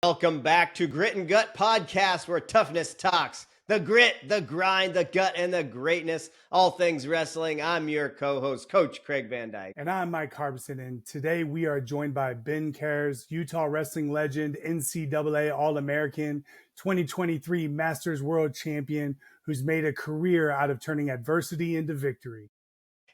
Welcome back to Grit and Gut Podcast, where toughness talks. The grit, the grind, the gut, and the greatness. All things wrestling. I'm your co-host, Coach Craig Van Dyke. And I'm Mike Harbison. And today we are joined by Ben Kjar, Utah wrestling legend, NCAA All-American, 2023 Masters World Champion, who's made a career out of turning adversity into victory.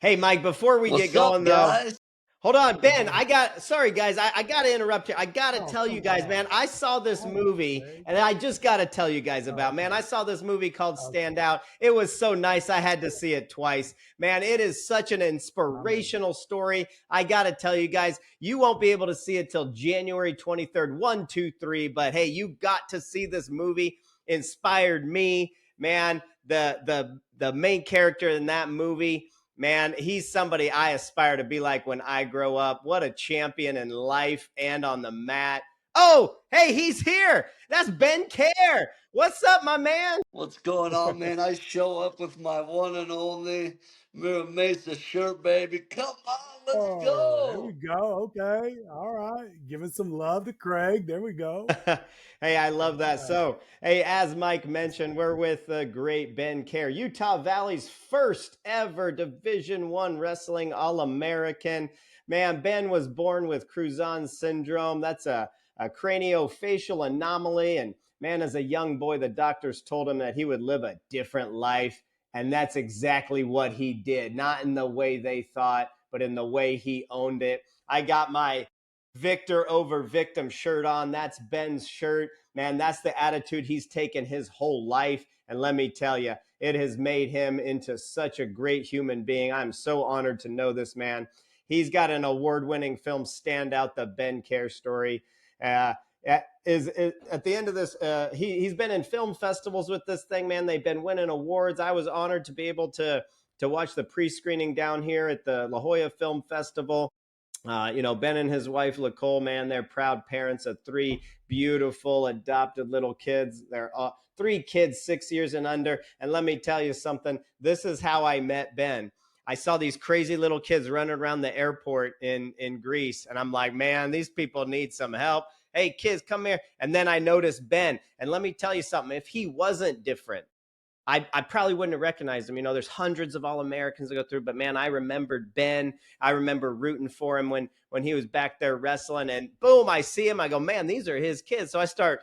Hey, Mike, before we get going, guys? hold on, Ben. Sorry, guys. I got to interrupt here. I got to tell you guys, on. man, I saw this movie and I just got to tell you guys about, man, I saw this movie called STANDOUT. It was so nice. I had to see it twice. Man, it is such an inspirational story. I got to tell you guys, you won't be able to see it till January 23rd, 1, 2, 3. But hey, you got to see this movie. Inspired me, man. The main character in that movie, man, he's somebody I aspire to be like when I grow up. What a champion in life and on the mat. Oh, hey, he's here. That's Ben Kjar. What's up, my man? What's going on, man? I show up with my one and only Mira Mesa shirt, baby. Come on, let's go. There we go. Okay. All right. Giving some love to Craig. There we go. Hey, I love that. So, hey, as Mike mentioned, we're with the great Ben Kjar, Utah Valley's first ever Division I wrestling All-American. Man, Ben was born with Crouzon Syndrome. That's a craniofacial anomaly. And man, as a young boy, the doctors told him that he would live a different life. And that's exactly what he did. Not in the way they thought, but in the way he owned it. I got my Victor over victim shirt on. That's Ben's shirt. Man, that's the attitude he's taken his whole life. And let me tell you, it has made him into such a great human being. I'm so honored to know this man. He's got an award-winning film, Standout, the Ben Kjar story. Is at the end of this, he's been in film festivals with this thing, man. They've been winning awards. I was honored to be able to watch the pre-screening down here at the La Jolla Film Festival. Ben and his wife, Nicole, man, they're proud parents of 3 beautiful adopted little kids. They're 3 kids, 6 years and under. And let me tell you something. This is how I met Ben. I saw these crazy little kids running around the airport in Greece. And I'm like, man, these people need some help. Hey, kids, come here. And then I noticed Ben. And let me tell you something. If he wasn't different, I probably wouldn't have recognized him. There's hundreds of All-Americans to go through, but man, I remembered Ben. I remember rooting for him when he was back there wrestling, and boom, I see him. I go, man, these are his kids. So I start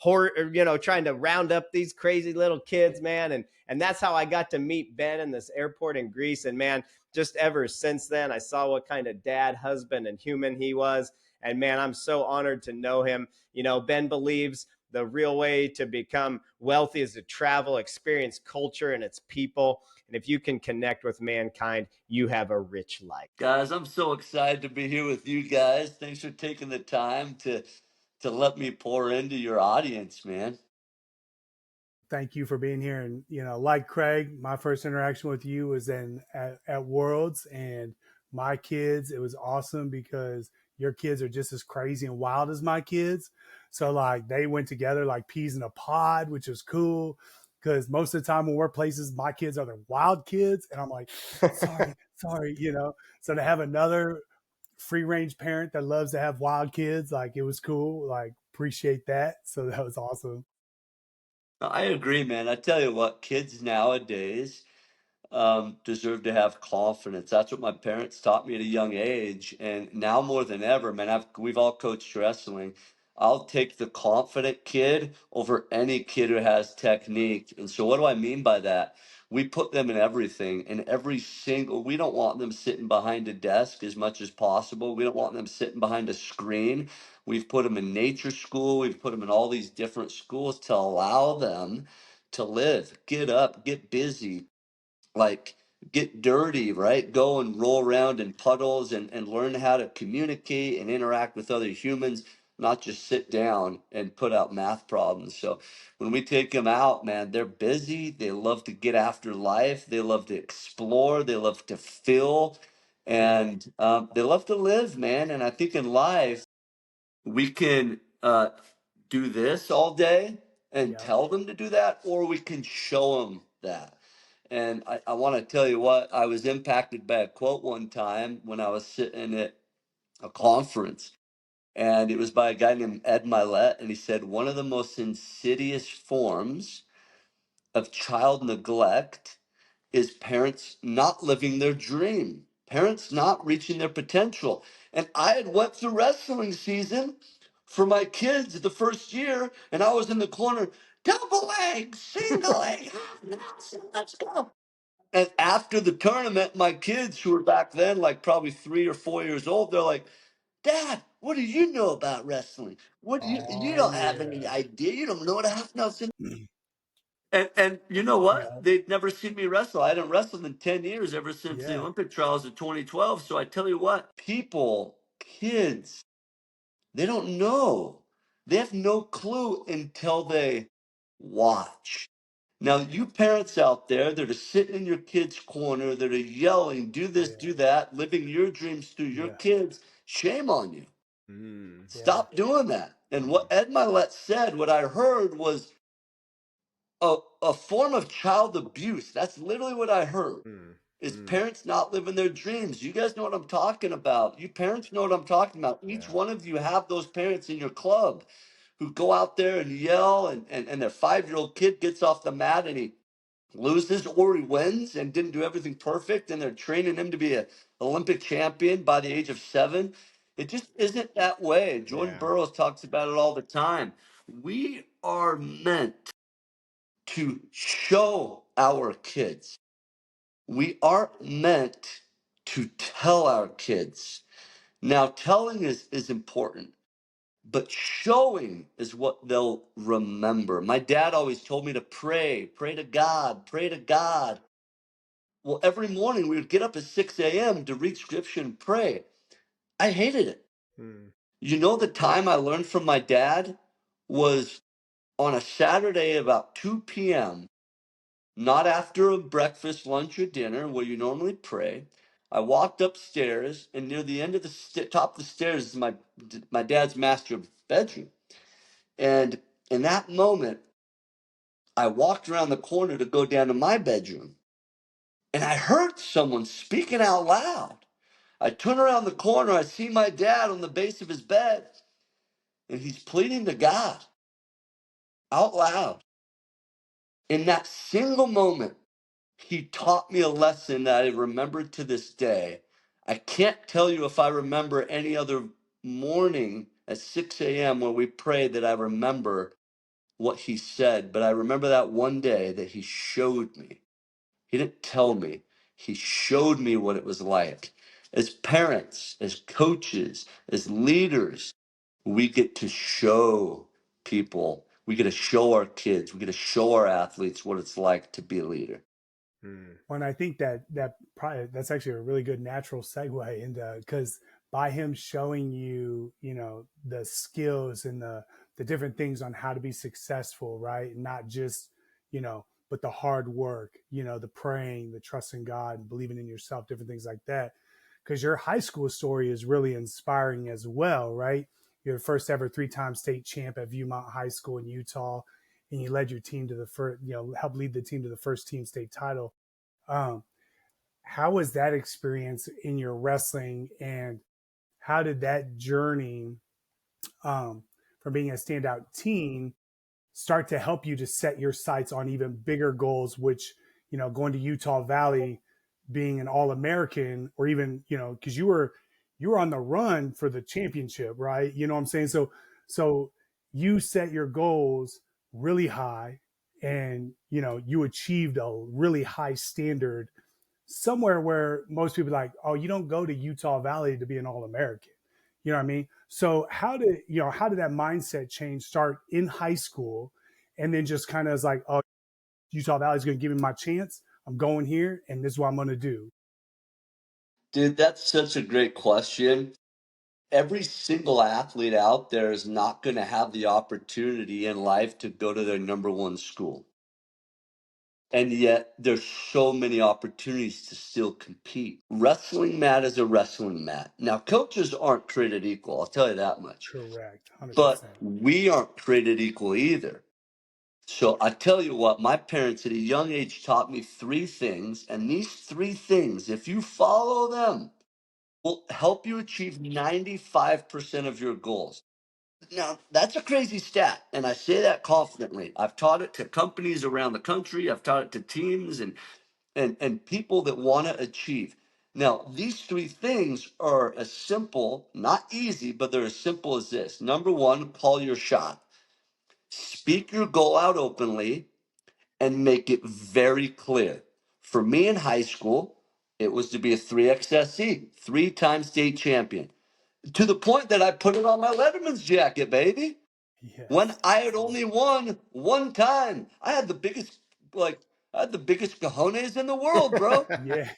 trying to round up these crazy little kids, man, and that's how I got to meet Ben in this airport in Greece. And man, just ever since then, I saw what kind of dad, husband, and human he was. And man, I'm so honored to know him. Ben believes the real way to become wealthy is to travel, experience culture and its people. And if you can connect with mankind, you have a rich life. Guys, I'm so excited to be here with you guys. Thanks for taking the time to let me pour into your audience, man. Thank you for being here. And, like Craig, my first interaction with you was at Worlds, and my kids, it was awesome because your kids are just as crazy and wild as my kids. So like they went together like peas in a pod, which was cool because most of the time when we're places, my kids are the wild kids. And I'm like, sorry. So to have another free range parent that loves to have wild kids, like it was cool. Like appreciate that. So that was awesome. I agree, man. I tell you what, kids nowadays deserve to have confidence. That's what my parents taught me at a young age, and now more than ever, man. We've all coached wrestling. I'll take the confident kid over any kid who has technique. And so, what do I mean by that? We put them in everything, in every single. We don't want them sitting behind a desk as much as possible. We don't want them sitting behind a screen. We've put them in nature school. We've put them in all these different schools to allow them to live, get up, get busy, like get dirty, right? Go and roll around in puddles and learn how to communicate and interact with other humans, not just sit down and put out math problems. So when we take them out, man, they're busy. They love to get after life. They love to explore. They love to feel. And they love to live, man. And I think in life, we can do this all day and tell them to do that, or we can show them that. And I want to tell you what, I was impacted by a quote one time when I was sitting at a conference. And it was by a guy named Ed Milet, and he said one of the most insidious forms of child neglect is parents not living their dream, parents not reaching their potential. And I had went through wrestling season for my kids the first year, and I was in the corner, double leg, single leg, half Nelson, let's go. And after the tournament, my kids, who were back then like probably 3 or 4 years old, they're like, Dad, what do you know about wrestling? What do you Oh don't have any yeah. idea. You don't know what a half Nelson. And you know what? Yeah. They'd never seen me wrestle. I hadn't wrestled in 10 years ever since the Yeah. Olympic trials of 2012. So I tell you what, people, kids, they don't know. They have no clue until they watch. Now, you parents out there that are sitting in your kids' corner, that are yelling, do this, Yeah. do that, living your dreams through your Yeah. kids, shame on you. Mm, Yeah. Stop doing that. And mm, what Ed Milet said, what I heard was a form of child abuse. That's literally what I heard. mm, Is mm. parents not living their dreams. You guys know what I'm talking about. You parents know what I'm talking about. Each Yeah. one of you have those parents in your club who go out there and yell, and their 5-year-old kid gets off the mat and he loses or he wins and didn't do everything perfect, and they're training him to be an Olympic champion by the age of 7. It just isn't that way. Jordan Yeah. Burroughs talks about it all the time. We are meant to show our kids. We aren't meant to tell our kids. Now, telling is important, but showing is what they'll remember. My dad always told me to pray to God, pray to God. Well, every morning we would get up at 6 a.m. to read scripture and pray. I hated it. Mm, You know, the time I learned from my dad was on a Saturday about 2 p.m., not after a breakfast, lunch, or dinner where you normally pray. I walked upstairs, and near the end of the top of the stairs is my dad's master bedroom. And in that moment, I walked around the corner to go down to my bedroom, and I heard someone speaking out loud. I turn around the corner, I see my dad on the base of his bed, and he's pleading to God out loud. In that single moment, he taught me a lesson that I remember to this day. I can't tell you if I remember any other morning at 6 a.m. where we prayed that I remember what he said, but I remember that one day that he showed me. He didn't tell me, he showed me what it was like. As parents, as coaches, as leaders, we get to show people, we get to show our kids, we get to show our athletes what it's like to be a leader. mm, Well, and I think that probably that's actually a really good natural segue into, because by him showing you, the skills and the different things on how to be successful, right? And not just, but the hard work, the praying, the trusting God and believing in yourself, different things like that. Because your high school story is really inspiring as well, right? You're the first ever 3-time state champ at Viewmont High School in Utah, and you led your team to the first, helped lead the team to the first team state title. um, how was that experience in your wrestling, and how did that journey, um, from being a standout teen, start to help you to set your sights on even bigger goals, which, going to Utah Valley, being an All-American, or even, because you were on the run for the championship, right? You know what I'm saying? So you set your goals really high, and you achieved a really high standard somewhere where most people are like, oh, you don't go to Utah Valley to be an All-American. You know what I mean? So how did that mindset change start in high school, and then just kind of is like, oh, Utah Valley is going to give me my chance. I'm going here, and this is what I'm going to do. Dude, that's such a great question. Every single athlete out there is not going to have the opportunity in life to go to their number one school. And yet, there's so many opportunities to still compete. Wrestling mat is a wrestling mat. Now, coaches aren't created equal, I'll tell you that much. Correct, But 100%. we aren't created equal either. So I tell you what, my parents at a young age taught me 3 things. And these 3 things, if you follow them, will help you achieve 95% of your goals. Now, that's a crazy stat, and I say that confidently. I've taught it to companies around the country. I've taught it to teams and people that want to achieve. Now, these three things are as simple, not easy, but they're as simple as this. Number one, call your shot. Speak your goal out openly and make it very clear. For me in high school, it was to be a 3XSC, three-time state champion, to the point that I put it on my Letterman's jacket, baby. When Yes. I had only won one time, like, I had the biggest cojones in the world, bro. Yeah.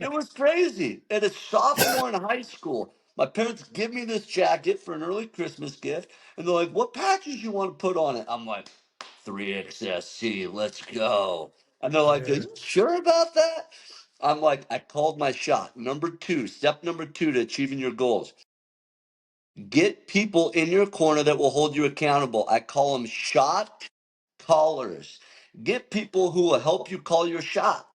It was crazy. At a sophomore in high school, my parents give me this jacket for an early Christmas gift, and they're like, "What patches you want to put on it?" I'm like, "3XSC, let's go." And they're like, "Are Yeah. you sure about that?" I'm like, I called my shot. Step number two to achieving your goals. Get people in your corner that will hold you accountable. I call them shot callers. Get people who will help you call your shot,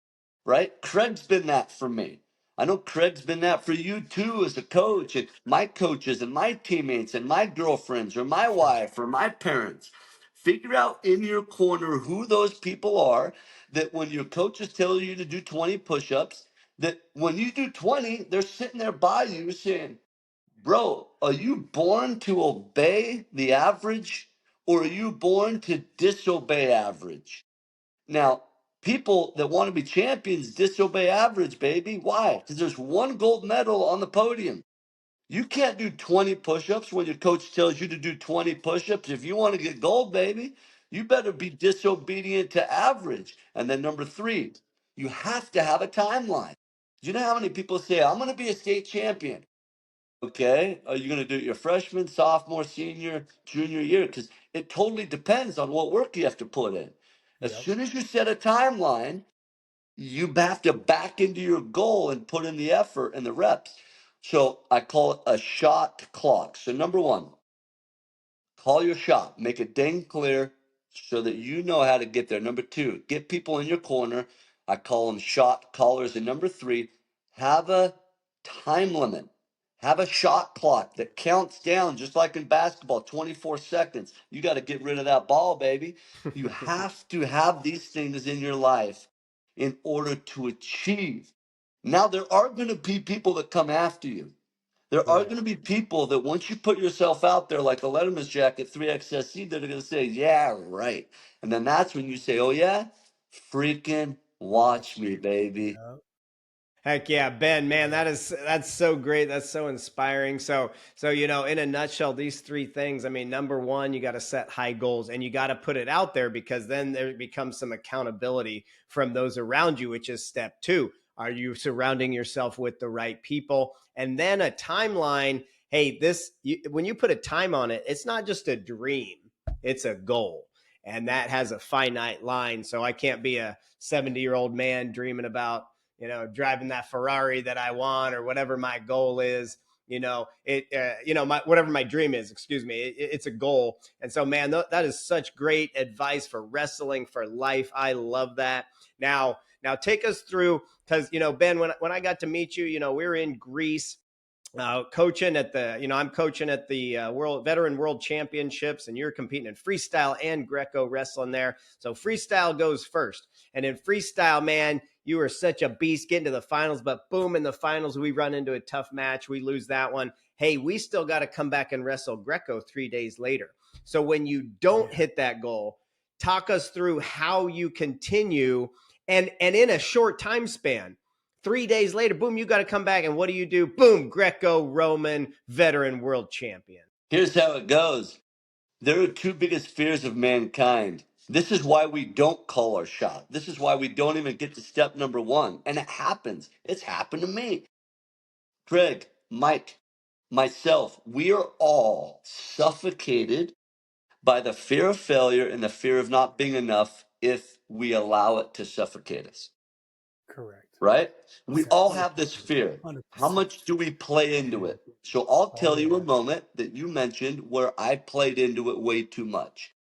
right? Craig's been that for me. I know Craig's been that for you too as a coach, and my coaches and my teammates and my girlfriends or my For wife or my parents. Figure out in your corner who those people are that when your coaches tell you to do 20 push-ups, that when you do 20, they're sitting there by you saying, "Bro, are you born to obey the average or are you born to disobey average?" Now, people that want to be champions disobey average, baby. Why? Because there's one gold medal on the podium. You can't do 20 push ups when your coach tells you to do 20 push ups. If you want to get gold, baby, you better be disobedient to average. And then number three, you have to have a timeline. Do you know how many people say, "I'm going to be a state champion"? Okay, are you going to do it your freshman, sophomore, senior, junior year? Because it totally depends on what work you have to put in. As Yep. soon as you set a timeline, you have to back into your goal and put in the effort and the reps. So I call it a shot clock. So number one, call your shot. Make it dang clear so that you know how to get there. Number two, get people in your corner. I call them shot callers. And number three, have a time limit. Have a shot clock that counts down, just like in basketball, 24 seconds. You got to get rid of that ball, baby. You have to have these things in your life in order to achieve. Now, there are going to be people that come after you. There are Yeah. going to be people that once you put yourself out there like a Letterman's jacket 3XSC, they're going to say, "Yeah, right." And then that's when you say, "Oh, yeah? Freaking watch Watch me, me. baby." Yep. Heck yeah, Ben, man, Yeah. that's so great. That's so inspiring. So in a nutshell, these three things. I mean, number one, you got to set high goals and you got to put it out there because then there becomes some accountability from those around you, which is step two. Are you surrounding yourself with the right people? And then a timeline. Hey, when you put a time on it, it's not just a dream, it's a goal. And that has a finite line. So I can't be a 70-year-old man dreaming about driving that Ferrari that I want or whatever my goal is. Whatever my dream is, excuse me, it's a goal. And so, man, that is such great advice for wrestling for life. I love that. Now take us through because Ben, when I got to meet you, we were in Greece coaching at I'm coaching at the World Championships, and you're competing in freestyle and Greco wrestling there. So freestyle goes first, and in freestyle, man, you are such a beast getting to the finals. But boom, in the finals, we run into a tough match. We lose that one. Hey, we still got to come back and wrestle Greco 3 days later. So when you don't Yeah. hit that goal, talk us through how you continue and in a short time span. 3 days later, boom, you got to come back. And what do? Boom, Greco-Roman veteran world champion. Here's how it goes. There are two biggest fears of mankind. This is why we don't call our shot. This is why we don't even get to step number one. And it happens. It's happened to me. Craig, Mike, myself, we are all suffocated by the fear of failure and the fear of not being enough if we allow it to suffocate us, Correct. right? We all Exactly. have this fear. How 100%. much do we play into Yeah. it? So I'll Oh tell you a yeah. moment that you mentioned where I played into it way too much.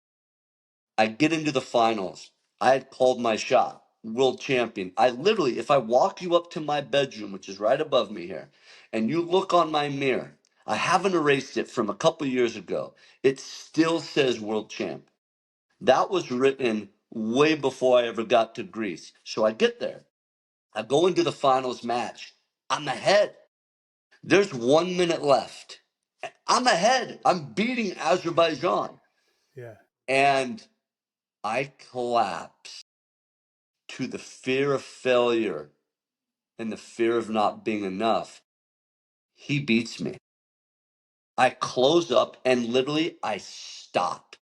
I get into the finals. I had called my shot, world champion. I literally, if I walk you up to my bedroom, which is right above me here, and you look on my mirror, I haven't erased it from a couple years ago. It still says world champ. That was written way before I ever got to Greece. So I get there. I go into the finals match. I'm ahead. There's 1 minute left. I'm ahead. I'm beating Azerbaijan. Yeah. And I collapse to the fear of failure and the fear of not being enough. He beats me. I close up and literally I stop.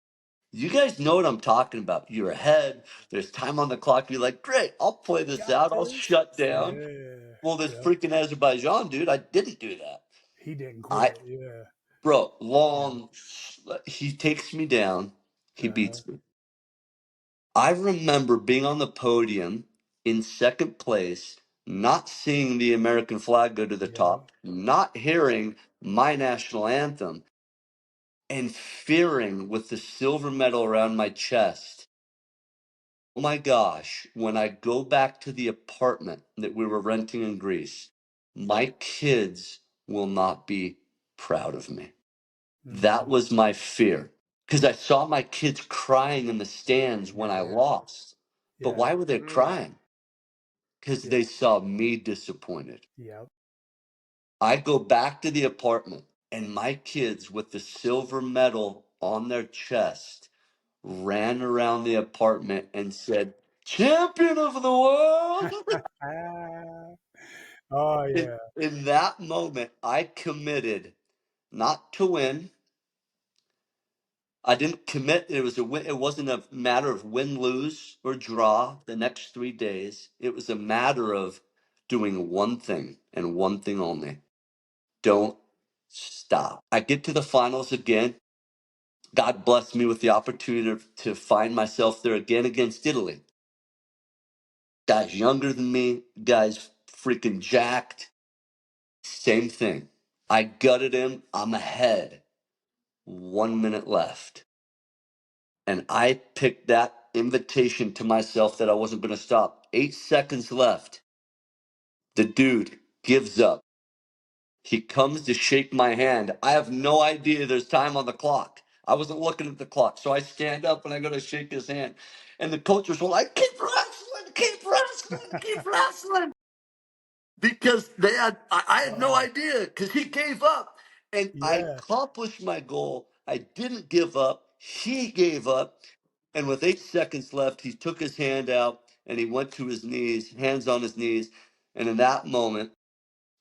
You guys know what I'm talking about. You're ahead. There's time on the clock. You're like, great, I'll play this Got out. I'll this. shut down. Yeah. Well, this Yep. freaking Azerbaijan dude, I didn't do that. He didn't I, quit. Yeah. bro, Yeah. he takes me down. He Uh-huh. beats me. I remember being on the podium in second place, not seeing the American flag go to the Yeah. top, not hearing my national anthem, and fearing with the silver medal around my chest. Oh my gosh, when I go back to the apartment that we were renting in Greece, my kids will not be proud of me. That Mm. was my fear because I saw my kids crying in the stands when I Yeah. lost. But Yeah. why were they crying? Because Yeah. they saw me disappointed. Yep. I go back to the apartment and my kids with the silver medal on their chest ran around the apartment and said, "Champion of the world." Ah. Oh in, yeah. in that moment, I committed not to win. I didn't commit. It was a win. It wasn't a matter of win, lose, or draw the next 3 days. It was a matter of doing one thing and one thing only. Don't stop. I get to the finals again. God blessed me with the opportunity to find myself there again against Italy. Guys younger than me, guys freaking jacked. Same thing. I gutted him. I'm ahead. 1 minute left. And I picked that invitation to myself that I wasn't going to stop. 8 seconds left. The dude gives up. He comes to shake my hand. I have no idea there's time on the clock. I wasn't looking at the clock. So I stand up and I go to shake his hand. And the coaches were like, keep wrestling, keep wrestling, keep wrestling. Because I had no Uh-oh. idea because he gave up. And I Yeah. accomplished my goal. I didn't give up. He gave up. And with 8 seconds left, he took his hand out and he went to his knees, hands on his knees. And in that moment,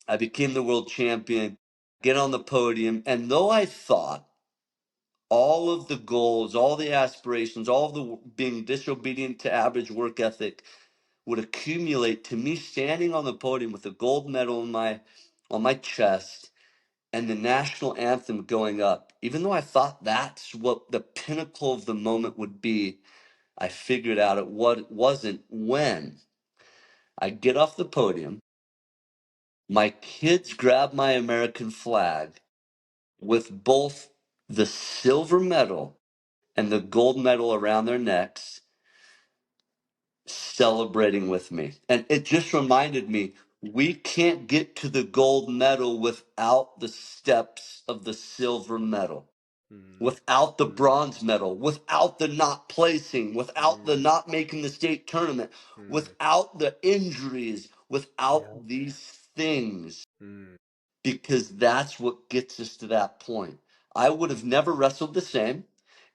I became the world champion, get on the podium. And though I thought all of the goals, all the aspirations, all of the being disobedient to average work ethic would accumulate to me standing on the podium with a gold medal on my chest and the national anthem going up, even though I thought that's what the pinnacle of the moment would be, I figured out it wasn't when I get off the podium. My kids grab my American flag with both the silver medal and the gold medal around their necks, celebrating with me. And it just reminded me we can't get to the gold medal without the steps of the silver medal, without the bronze medal, without the not placing, without the not making the state tournament, without the injuries, Yeah. without these things, because that's what gets us to that point. I would have never wrestled the same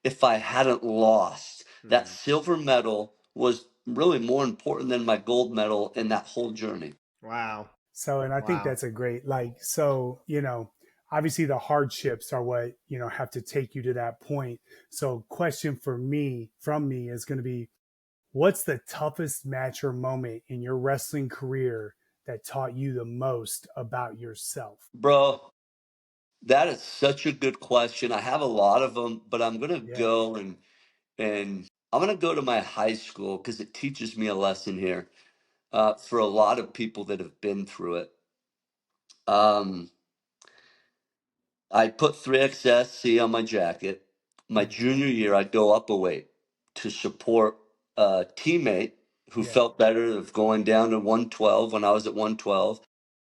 if I hadn't lost. That silver medal was really more important than my gold medal in that whole journey. Wow. So, and I think Wow. that's a great, like, so, obviously the hardships are what, have to take you to that point. So, question from me is going to be, what's the toughest match or moment in your wrestling career that taught you the most about yourself? Bro, that is such a good question. I have a lot of them, but I'm going to Yeah. go and I'm going to go to my high school because it teaches me a lesson here for a lot of people that have been through it. I put 3XSC on my jacket. My Mm-hmm. junior year, I'd go up a weight to support a teammate who Yeah. felt better of going down to 112 when I was at 112.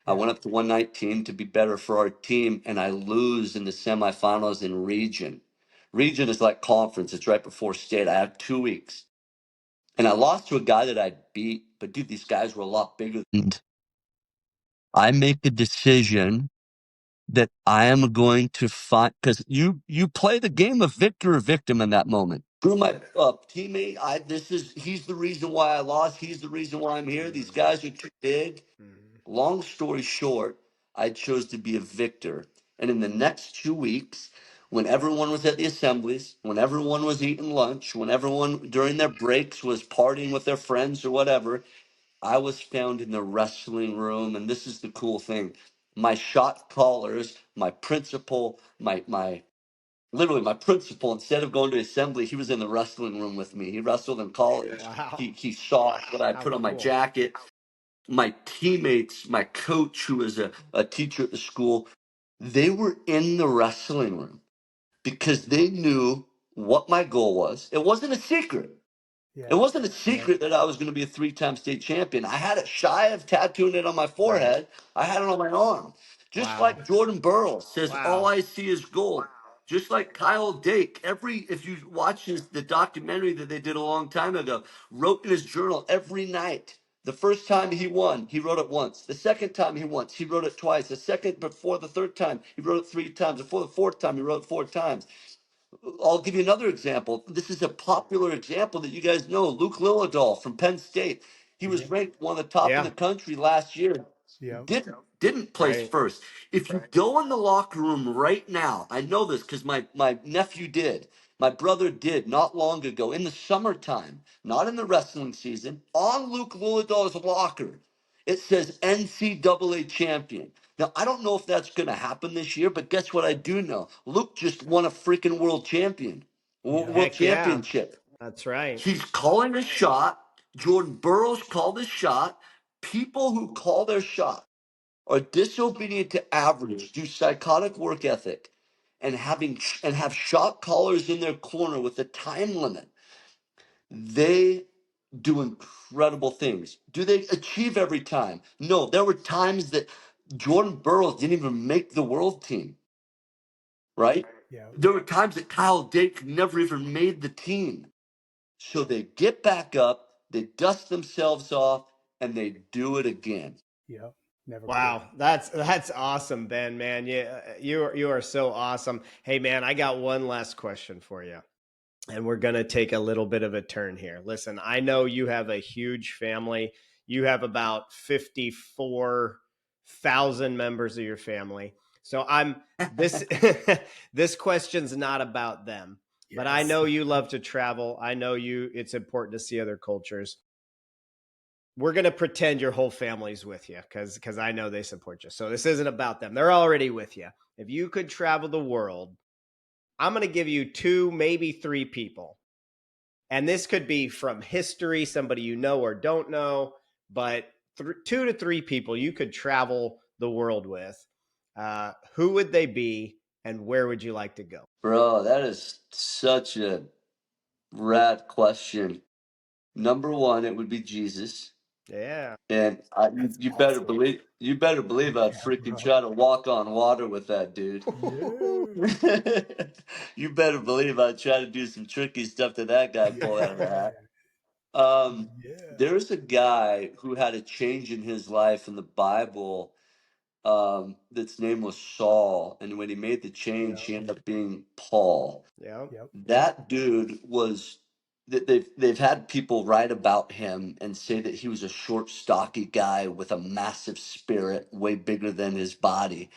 I went up to 119 to be better for our team, and I lose in the semifinals in region. Region is like conference. It's right before state. I have 2 weeks. And I lost to a guy that I beat, but dude, these guys were a lot bigger. And I make a decision that I am going to find, because you play the game of victor or victim in that moment. Through my teammate, he's the reason why I lost. He's the reason why I'm here. These guys are too big. Long story short, I chose to be a victor. And in the next 2 weeks, when everyone was at the assemblies, when everyone was eating lunch, when everyone during their breaks was partying with their friends or whatever, I was found in the wrestling room. And this is the cool thing. My shot callers, my principal, literally my principal, instead of going to assembly, he was in the wrestling room with me. He wrestled in college. Wow. He saw what I How put on my cool. jacket. My teammates, my coach, who was a teacher at the school, they were in the wrestling room because they knew what my goal was. It wasn't a secret. It wasn't a secret that I was going to be a 3-time state champion. I had it shy of tattooing it on my forehead. I had it on my arm. Just Wow. like Jordan Burroughs says, all Wow. I see is gold. Just like Kyle Dake, if you watch the documentary that they did a long time ago, wrote in his journal every night. The first time he won, he wrote it once. The second time he won, he wrote it twice. Before the third time, he wrote it 3 times. Before the fourth time, he wrote it 4 times. I'll give you another example. This is a popular example that you guys know. Luke Lilladall from Penn State. He was ranked one of the top in Yeah. the country last year. Didn't place Right. first. If you go in the locker room right now, I know this because my nephew did. My brother did not long ago in the summertime, not in the wrestling season, on Luke Lilladall's locker. It says NCAA champion. Now, I don't know if that's going to happen this year, but guess what I do know? Luke just won a freaking world Heck yeah. championship. That's right. He's calling a shot. Jordan Burroughs called a shot. People who call their shot are disobedient to average, do psychotic work ethic, and have shot callers in their corner with a time limit. They do incredible things. Do they achieve every time? No. There were times that Jordan Burroughs didn't even make the world team, right? There were times that Kyle Dake never even made the team. So they get back up, they dust themselves off, and they do it again. Never Wow, that's awesome, Ben, man. You are so awesome. Hey, man, I got one last question for you. And we're going to take a little bit of a turn here. Listen, I know you have a huge family. You have about 54,000 members of your family. So this this question's not about them. But I know you love to travel. I know it's important to see other cultures. We're going to pretend your whole family's with you because I know they support you. So this isn't about them. They're already with you. If you could travel the world, I'm going to give you 2, maybe 3 people. And this could be from history, somebody you know or don't know, but 2 to 3 people you could travel the world with. Who would they be and where would you like to go? Bro, that is such a rad question. Number one, it would be Jesus. Yeah. And you better believe I'd freaking try to walk on water with that dude. You better believe I'd try to do some tricky stuff that guy pulled out of the hat. There's a guy who had a change in his life in the Bible. That's name was Saul, and when he made the change, he ended up being Paul. Yeah. That dude was. They've had people write about him and say that he was a short, stocky guy with a massive spirit, way bigger than his body.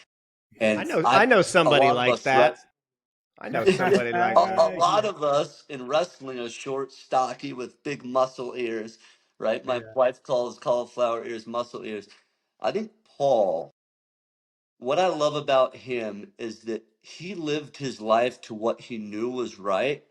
And I know a somebody lot of like us, that. I know somebody like a that. lot of us in wrestling are short, stocky with big muscle ears, right? My wife calls cauliflower ears muscle ears. I think Paul, what I love about him is that he lived his life to what he knew was right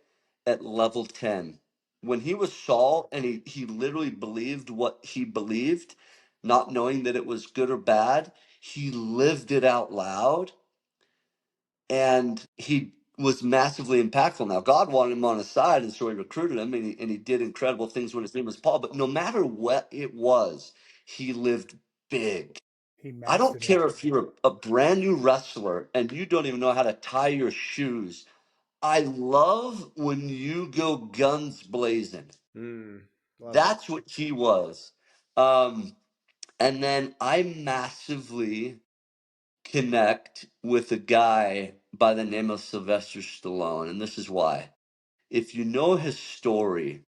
at level 10. When he was Saul and he literally believed what he believed, not knowing that it was good or bad, he lived it out loud and he was massively impactful. Now, God wanted him on his side, and so he recruited him, and he did incredible things when his name was Paul. But no matter what it was, he lived big. He I don't mastered it. care if you're a brand new wrestler and you don't even know how to tie your shoes. I love when you go guns blazing. Love it. That's what he was. Um, and then I massively connect with a guy by the name of Sylvester Stallone. And this is why. If you know his story,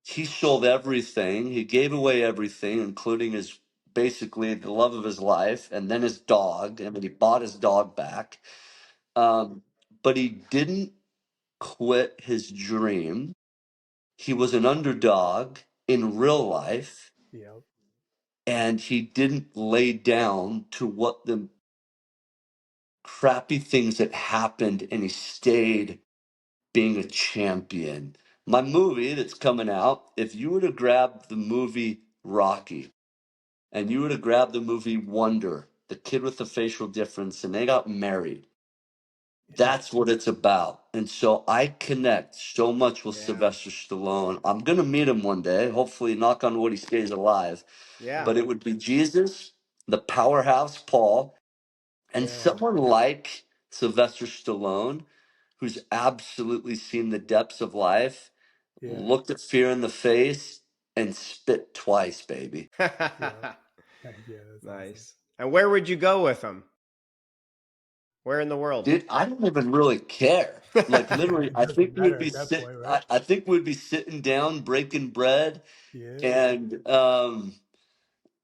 he sold everything. He gave away everything, including his basically the love of his life, and then his dog. I mean, he bought his dog back. Um, but he didn't quit his dream. He was an underdog in real life, Yep. and he didn't lay down to what the crappy things that happened, and he stayed being a champion. My movie that's coming out, if you were to grab the movie Rocky and you were to grab the movie Wonder, the kid with the facial difference, and they got married, Yep. that's what it's about. And so I connect so much with Yeah. Sylvester Stallone. I'm going to meet him one day, hopefully, knock on wood, he stays alive. Yeah. But it would be Jesus, the powerhouse Paul, and Yeah. someone like Sylvester Stallone, who's absolutely seen the depths of life, Yeah. looked at fear in the face, and spit twice, baby. Yep. Yeah, that's awesome. Nice. And where would you go with them? Where in the world? Dude, I don't even really care. Like literally, It I doesn't think we would matter be at that point, right? I think we'd be sitting down, breaking bread, Yeah. and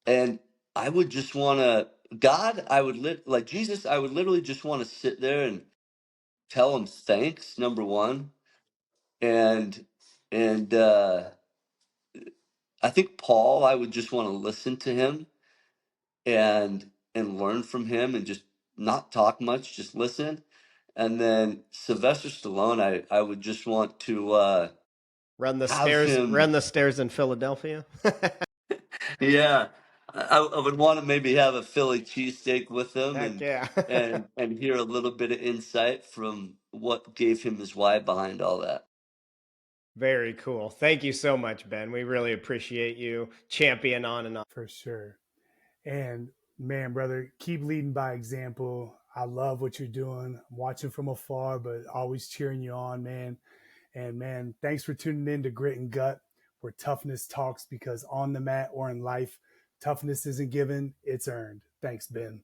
and I would just want to God. I would like Jesus. I would literally just want to sit there and tell him thanks. Number one, and and I think Paul. I would just want to listen to him and learn from him and just not talk much, just listen. And then Sylvester Stallone, I would just want to have Run him. the stairs in Philadelphia. Yeah, I would want to maybe have a Philly cheesesteak with him Heck and yeah. and hear a little bit of insight from what gave him his why behind all that. Very cool. Thank you so much, Ben. We really appreciate you champion on and on. For sure. And man, brother, keep leading by example. I love what you're doing. I'm watching from afar, but always cheering you on, man. And man, thanks for tuning in to Grit and Gut, where toughness talks, because on the mat or in life, toughness isn't given, it's earned. Thanks, Ben.